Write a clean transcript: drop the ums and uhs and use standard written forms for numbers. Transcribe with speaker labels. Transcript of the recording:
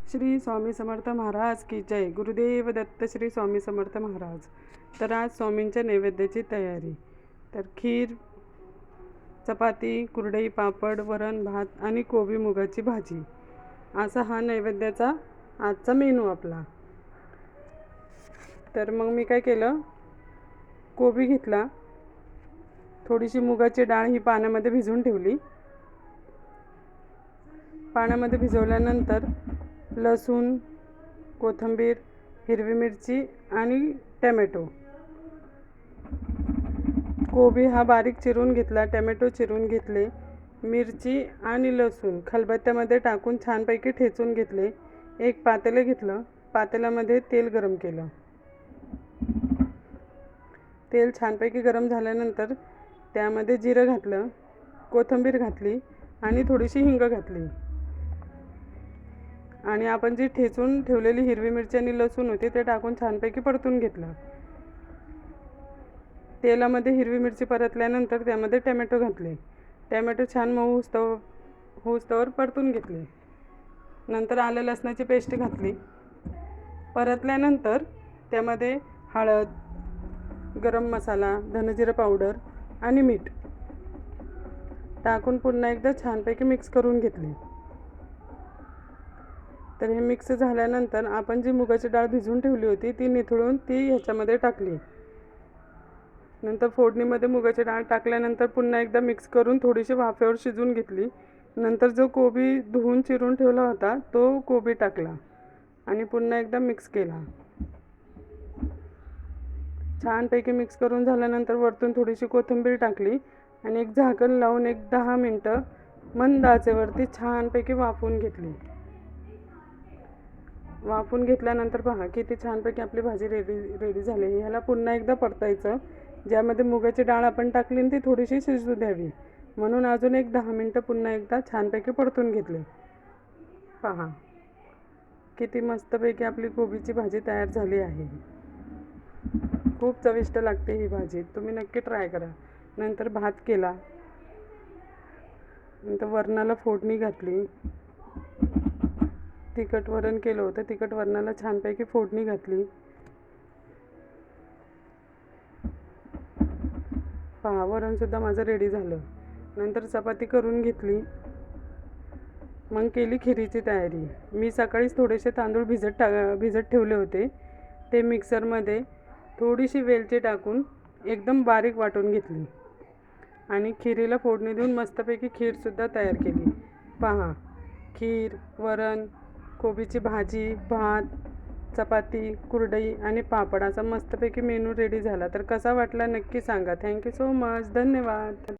Speaker 1: श्री स्वामी समर्थ महाराज की जय. गुरुदेव दत्त. श्री स्वामी समर्थ महाराज. तर आज स्वामींच्या नैवेद्याची तयारी. तर खीर, चपाती, कुरडई, पापड, वरण भात आणि कोबी मुगाची भाजी असा हा नैवेद्याचा आजचा मेनू आपला. तर मग मी काय केलं, कोबी घेतला, थोडीशी मुगाची डाळ ही पाण्यामध्ये भिजवून ठेवली. पाण्यामध्ये भिजवल्यानंतर लसूण, कोथिंबीर, हिरवी मिरची आणि टोमॅटो, कोबी हा बारीक चिरून घेतला, टोमॅटो चिरून घेतले, मिरची आणि लसूण खलबत्त्यामध्ये टाकून छानपैकी ठेचून घेतले. एक पातेलं घेतलं, पातेल्यामध्ये तेल गरम केलं. तेल छानपैकी गरम झाल्यानंतर त्यामध्ये जिरं घातलं, कोथिंबीर घातली आणि थोडीशी हिंग घातली आणि आपण जी ठेचून ठेवलेली हिरवी मिरची आणि लसूण होती ते टाकून छानपैकी परतून घेतलं. तेलामध्ये हिरवी मिरची परतल्यानंतर त्यामध्ये टोमॅटो घातले. टोमॅटो छान मऊ होऊस्तवर परतून घेतले. नंतर आलं लसणाची पेस्ट घातली. परतल्यानंतर त्यामध्ये हळद, गरम मसाला, धनेजिरं पावडर आणि मीठ टाकून पुन्हा एकदा छानपैकी मिक्स करून घेतले. तर हे मिक्स झाल्यानंतर आपण जी मुगाची डाळ भिजवून ठेवली होती ती निथळून ती ह्याच्यामध्ये टाकली. नंतर फोडणीमध्ये मुगाची डाळ टाकल्यानंतर पुन्हा एकदा मिक्स करून थोडीशी वाफेवर शिजवून घेतली. नंतर जो कोबी धुवून चिरून ठेवला होता तो कोबी टाकला आणि पुन्हा एकदा मिक्स केला. छानपैकी मिक्स करून झाल्यानंतर वरतून थोडीशी कोथिंबीर टाकली आणि एक झाकण लावून एक 10 मिनटं मंद आचेवरती छानपैकी वाफवून घेतली. वाफवून घेतल्यानंतर पहा किती छानपैकी आपली भाजी रेडी झाली. ह्याला पुन्हा एकदा परतायचं. ज्यामध्ये मुगाची डाळ आपण टाकली ती थोडीशी शिजू द्यावी म्हणून अजून एक 10 मिनटं पुन्हा एकदा छानपैकी परतून घेतले. पहा किती मस्तपैकी आपली कोबीची भाजी तयार झाली आहे. खूप चविष्ट लागते ही भाजी, तुम्ही नक्की ट्राय करा. नंतर भात केला, नंतर वरणाला फोडणी घातली. तिखट वरण केलं होतं, तिखट वरणाला छानपैकी फोडणी घातली. पहा वरणसुद्धा माझं रेडी झालं. नंतर चपाती करून घेतली. मग केली खिरीची तयारी. मी सकाळीच थोडेसे तांदूळ भिजत ठेवले होते. ते मिक्सरमध्ये थोडीशी वेलची टाकून एकदम बारीक वाटून घेतली आणि खिरीला फोडणी देऊन मस्तपैकी खीरसुद्धा तयार केली. पहा खीर, वरण, कोबीची भाजी, भात, चपाती, कुरडई आणि पापड असा मस्तपैकी मेनू रेडी झाला. तर कसा वाटला नक्की सांगा. Thank you so much. धन्यवाद.